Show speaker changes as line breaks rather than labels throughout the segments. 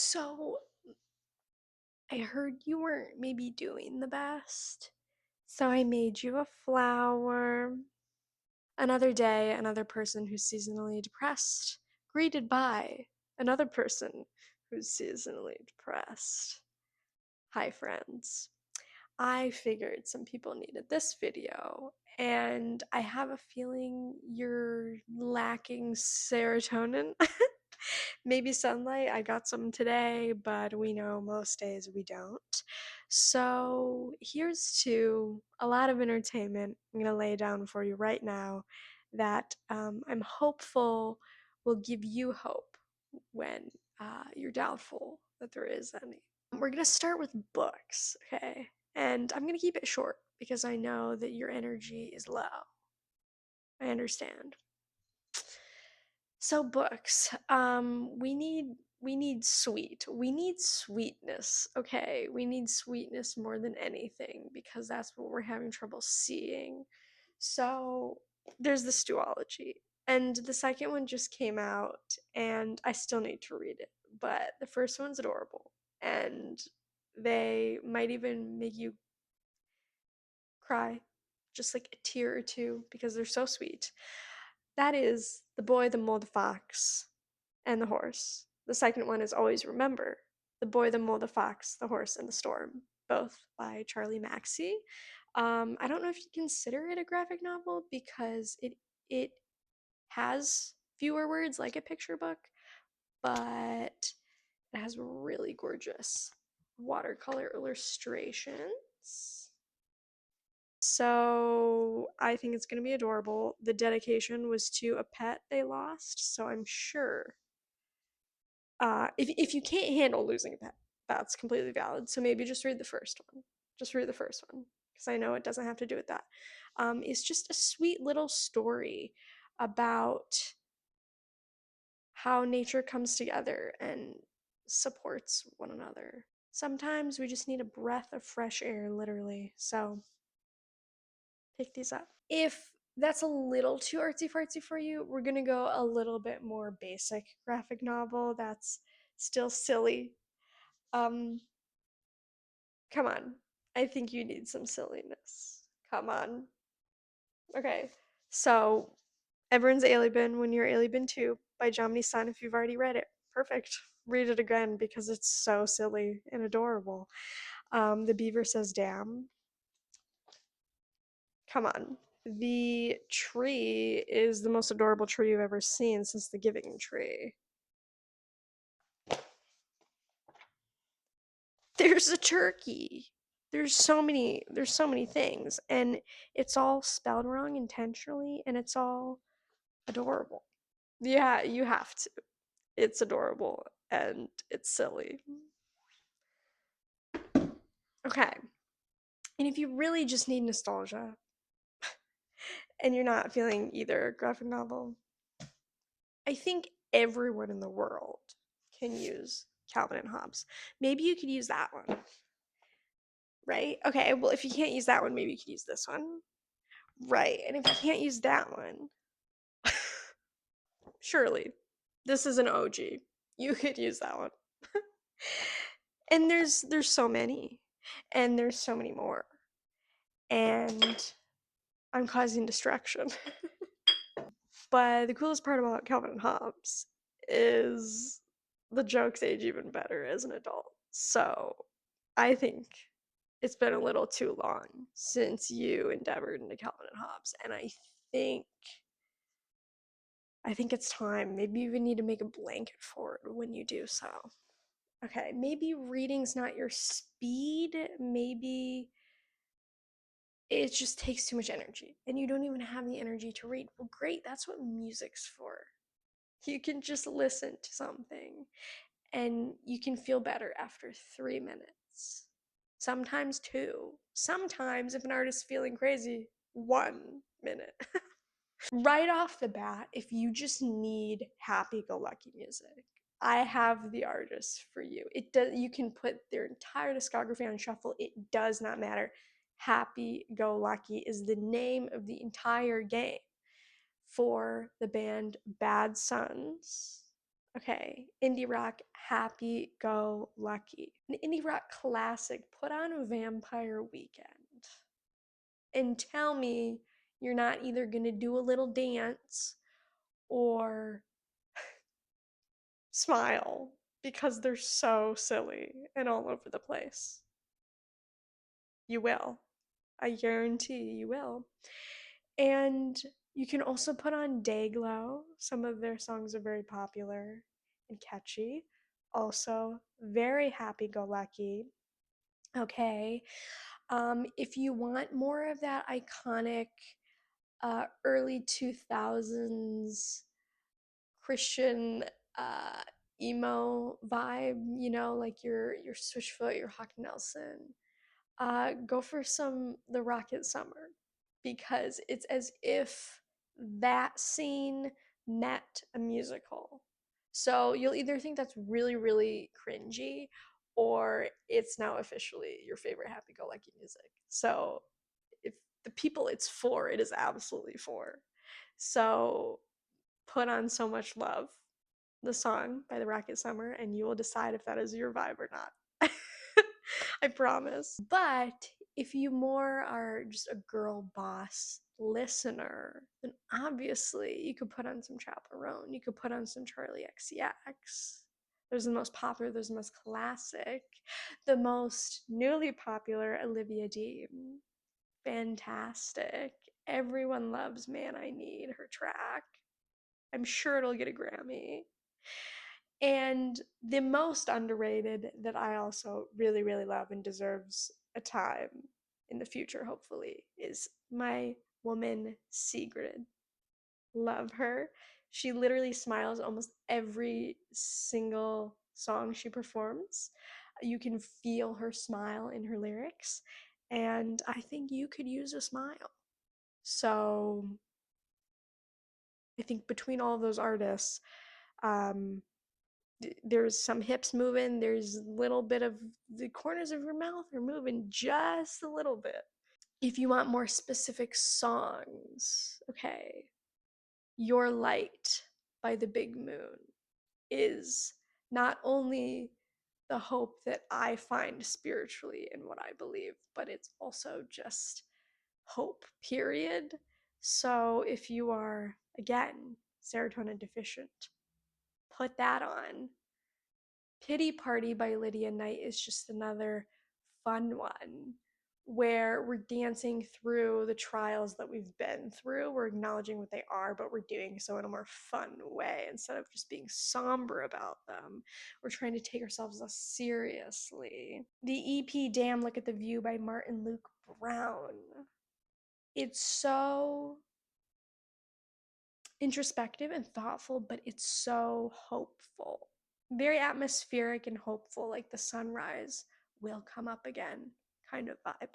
So, I heard you weren't maybe doing the best. So, I made you a flower. Another day, another person who's seasonally depressed, greeted by another person who's seasonally depressed. Hi, friends. I figured some people needed this video, and I have a feeling you're lacking serotonin. Maybe sunlight, I got some today, but we know most days we don't. So here's to a lot of entertainment I'm gonna lay down for you right now that I'm hopeful will give you hope when you're doubtful that there is any. We're gonna start with books, okay? And I'm gonna keep it short because I know that your energy is low. I understand. So books, we need sweet. We need sweetness, okay? We need sweetness more than anything because that's what we're having trouble seeing. So there's the duology. And the second one just came out and I still need to read it. But the first one's adorable. And they might even make you cry, just like a tear or two because they're so sweet. That is The Boy, the Mole, the Fox, and the Horse. The second one is Always Remember: The Boy, the Mole, the Fox, the Horse, and the Storm, both by Charlie Maxey. I don't know if you consider it a graphic novel because it has fewer words like a picture book, but it has really gorgeous watercolor illustrations. So I think it's going to be adorable. The dedication was to a pet they lost, so I'm sure if you can't handle losing a pet, that's completely valid. So maybe just read the first one. Just read the first one because I know it doesn't have to do with that. It's just a sweet little story about how nature comes together and supports one another. Sometimes we just need a breath of fresh air, literally. So pick these up. If that's a little too artsy fartsy for you, we're gonna go a little bit more basic graphic novel that's still silly. Um, Come on. I think you need some silliness. Come on. Okay. So, Everyone's Alien When You're Alien Too by Jomny Sun if you've already read it. Perfect. Read it again because it's so silly and adorable. The Beaver Says Damn. Come on. The tree is the most adorable tree you've ever seen since the Giving Tree. There's a turkey. There's so many things and it's all spelled wrong intentionally and it's all adorable. Yeah, you have to. It's adorable and it's silly. Okay. And if you really just need nostalgia and you're not feeling either graphic novel, I think everyone in the world can use Calvin and Hobbes. Maybe you could use that one, right? Okay, well, if you can't use that one, maybe you could use this one. Right. And if you can't use that one, surely this is an OG. You could use that one. And there's so many. And there's so many more. And I'm causing distraction. But the coolest part about Calvin and Hobbes is the jokes age even better as an adult. So I think it's been a little too long since you endeavored into Calvin and Hobbes, and think I think it's time. Maybe you even need to make a blanket for it when you do so. Okay, maybe reading's not your speed. Maybe it just takes too much energy and you don't even have the energy to read. Well, great. That's what music's for. You can just listen to something and you can feel better after 3 minutes. Sometimes two. Sometimes, if an artist's feeling crazy, 1 minute. Right off the bat, if you just need happy-go-lucky music, I have the artist for you. It does. You can put their entire discography on shuffle. It does not matter. Happy-go-lucky is the name of the entire game for the band Bad Sons. Okay, indie rock, Happy Go Lucky. An indie rock classic, put on Vampire Weekend. And tell me you're not either gonna do a little dance or smile because they're so silly and all over the place. You will. I guarantee you will. And you can also put on Dayglow. Some of their songs are very popular and catchy. Also, very happy go lucky. Okay. If you want more of that iconic early 2000s Christian uh, emo vibe, like your Switchfoot, your Hawk Nelson, go for some The Rocket Summer because it's as if that scene met a musical. So you'll either think that's really, really cringy or it's now officially your favorite happy go lucky music. So if the people it's for, it is absolutely for. So put on So Much Love, the song by The Rocket Summer, and you will decide if that is your vibe or not. I promise. But if you more are just a girl boss listener, then obviously you could put on some Chaperone. You could put on some Charlie XCX. There's the most popular, there's the most classic, the most newly popular Olivia Dean. Fantastic. Everyone loves Man I Need, her track. I'm sure it'll get a Grammy. And the most underrated that I also really, really love and deserves a time in the future, hopefully, is my woman Sigrid. Love her. She literally smiles almost every single song she performs. You can feel her smile in her lyrics. And I think you could use a smile. So I think between all of those artists, um, there's some hips moving, there's a little bit of the corners of your mouth are moving just a little bit. If you want more specific songs, okay, Your Light by the Big Moon is not only the hope that I find spiritually in what I believe, but it's also just hope, period. So if you are, again, serotonin deficient, put that on. Pity Party by Lydia Knight is just another fun one where we're dancing through the trials that we've been through. We're acknowledging what they are, but we're doing so in a more fun way instead of just being somber about them. We're trying to take ourselves less seriously. The EP Damn Look at the View by Martin Luke Brown. It's so introspective and thoughtful, but it's so hopeful. Very atmospheric and hopeful, like the sunrise will come up again kind of vibe.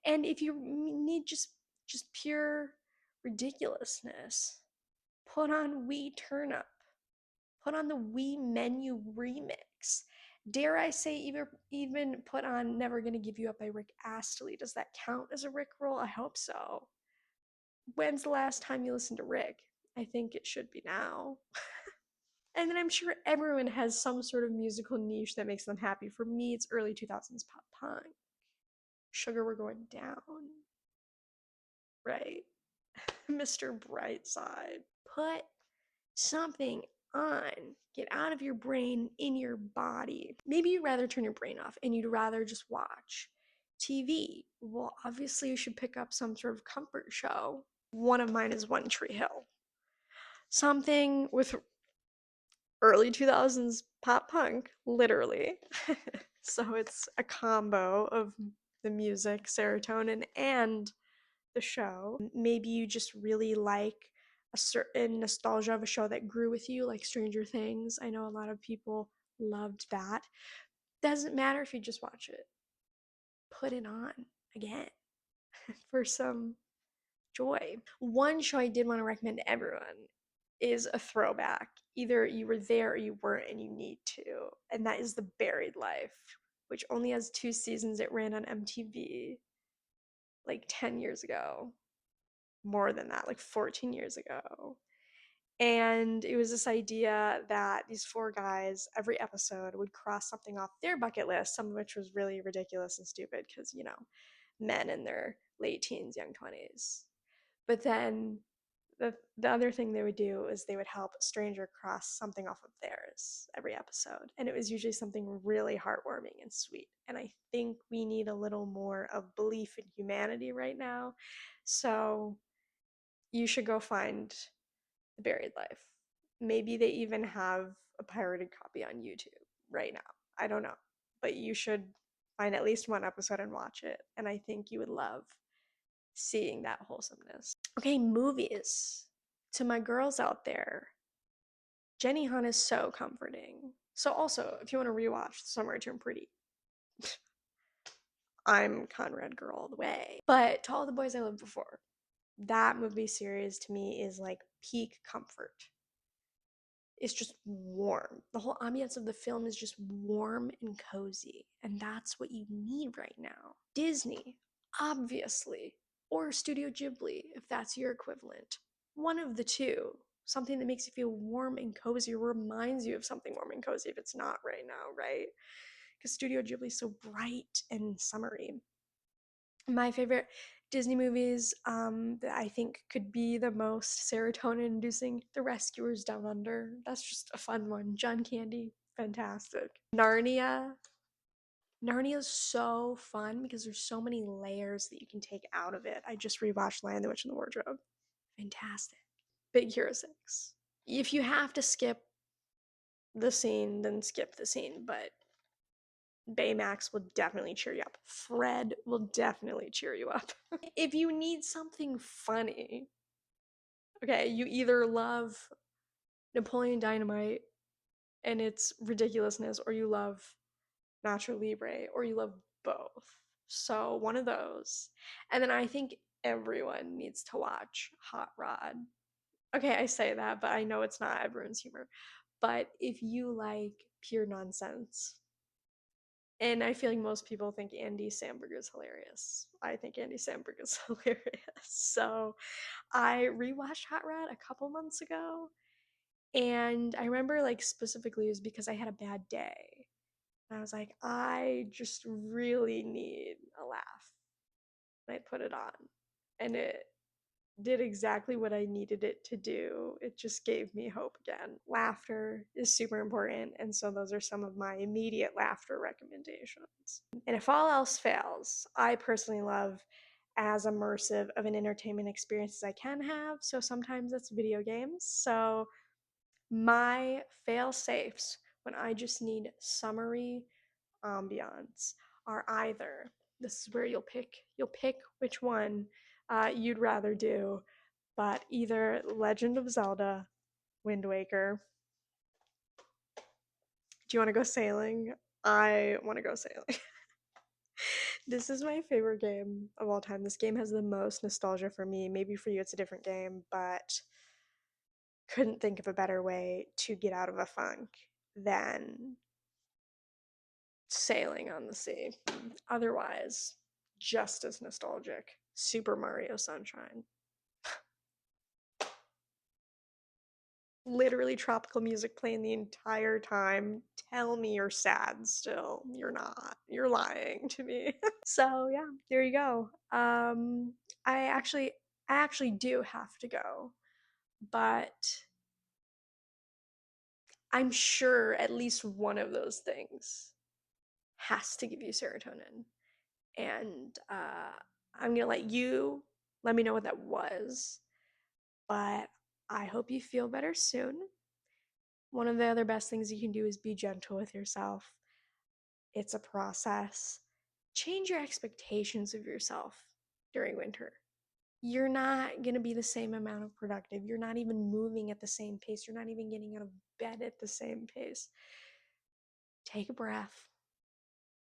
And if you need just pure ridiculousness, put on We Turn Up. Put on the We Menu remix. Dare I say even put on Never Gonna Give You Up by Rick Astley. Does that count as a Rick roll? I hope so. When's the last time you listened to Rick? I think it should be now. And then I'm sure everyone has some sort of musical niche that makes them happy. For me, it's early 2000s pop punk. Sugar We're Going Down. Right? Mr. Brightside. Put something on. Get out of your brain, in your body. Maybe you'd rather turn your brain off and you'd rather just watch TV. Well, obviously, you should pick up some sort of comfort show. One of mine is One Tree Hill. Something with early 2000s pop punk, literally. So it's a combo of the music, serotonin, and the show. Maybe you just really like a certain nostalgia of a show that grew with you, like Stranger Things. I know a lot of people loved that. Doesn't matter if you just watch it. Put it on again for some joy. One show I did want to recommend to everyone is a throwback. Either you were there or you weren't and you need to. And that is The Buried Life, which only has 2 seasons. It ran on MTV like 10 years ago. More than that, like 14 years ago. And it was this idea that these four guys, every episode, would cross something off their bucket list, some of which was really ridiculous and stupid because, men in their late teens, young 20s. But then the other thing they would do is they would help a stranger cross something off of theirs every episode. And it was usually something really heartwarming and sweet. And I think we need a little more of belief in humanity right now. So you should go find The Buried Life. Maybe they even have a pirated copy on YouTube right now. I don't know. But you should find at least one episode and watch it. And I think you would love seeing that wholesomeness. Okay, movies. To my girls out there, Jenny Han is so comforting. So also, if you want to rewatch Summer Turned Pretty, I'm Conrad girl all the way. But To All the Boys I Loved Before, that movie series to me is like peak comfort. It's just warm. The whole ambiance of the film is just warm and cozy, and that's what you need right now. Disney, obviously, or Studio Ghibli, if that's your equivalent. One of the two. Something that makes you feel warm and cozy, or reminds you of something warm and cozy if it's not right now, right? Because Studio Ghibli is so bright and summery. My favorite Disney movies that I think could be the most serotonin inducing, The Rescuers Down Under. That's just a fun one. John Candy, fantastic. Narnia. Narnia is so fun because there's so many layers that you can take out of it. I just rewatched Lion, the Witch, and the Wardrobe. Fantastic. Big Hero 6. If you have to skip the scene, then skip the scene, but Baymax will definitely cheer you up. Fred will definitely cheer you up. If you need something funny, okay, you either love Napoleon Dynamite and its ridiculousness, or you love Nacho Libre, or you love both. So one of those. And then I think everyone needs to watch Hot Rod. Okay, I say that, but I know it's not everyone's humor. But if you like pure nonsense, and I feel like most people think Andy Samberg is hilarious. I think Andy Samberg is hilarious. So I rewatched Hot Rod a couple months ago, and I remember like specifically it was because I had a bad day. And I was like, I just really need a laugh. And I put it on, and it did exactly what I needed it to do. It just gave me hope again. Laughter is super important, and so those are some of my immediate laughter recommendations. And if all else fails, I personally love as immersive of an entertainment experience as I can have, so sometimes it's video games. So my fail safes when I just need summary ambiance are either, this is where you'll pick which one you'd rather do, but either Legend of Zelda, Wind Waker. Do you want to go sailing? I want to go sailing. This is my favorite game of all time. This game has the most nostalgia for me. Maybe for you it's a different game, but couldn't think of a better way to get out of a funk than sailing on the sea. Otherwise, just as nostalgic. Super Mario Sunshine. Literally tropical music playing the entire time. Tell me you're sad still. You're not. You're lying to me. So yeah, there you go. I actually do have to go, but I'm sure at least one of those things has to give you serotonin. And I'm gonna let me know what that was. But I hope you feel better soon. One of the other best things you can do is be gentle with yourself. It's a process. Change your expectations of yourself during winter. You're not going to be the same amount of productive. You're not even moving at the same pace. You're not even getting out of bed at the same pace. Take a breath.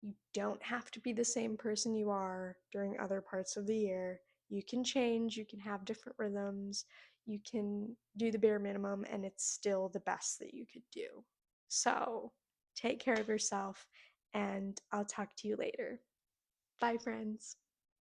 You don't have to be the same person you are during other parts of the year. You can change, you can have different rhythms, you can do the bare minimum, and it's still the best that you could do. So, take care of yourself, and I'll talk to you later. Bye, friends.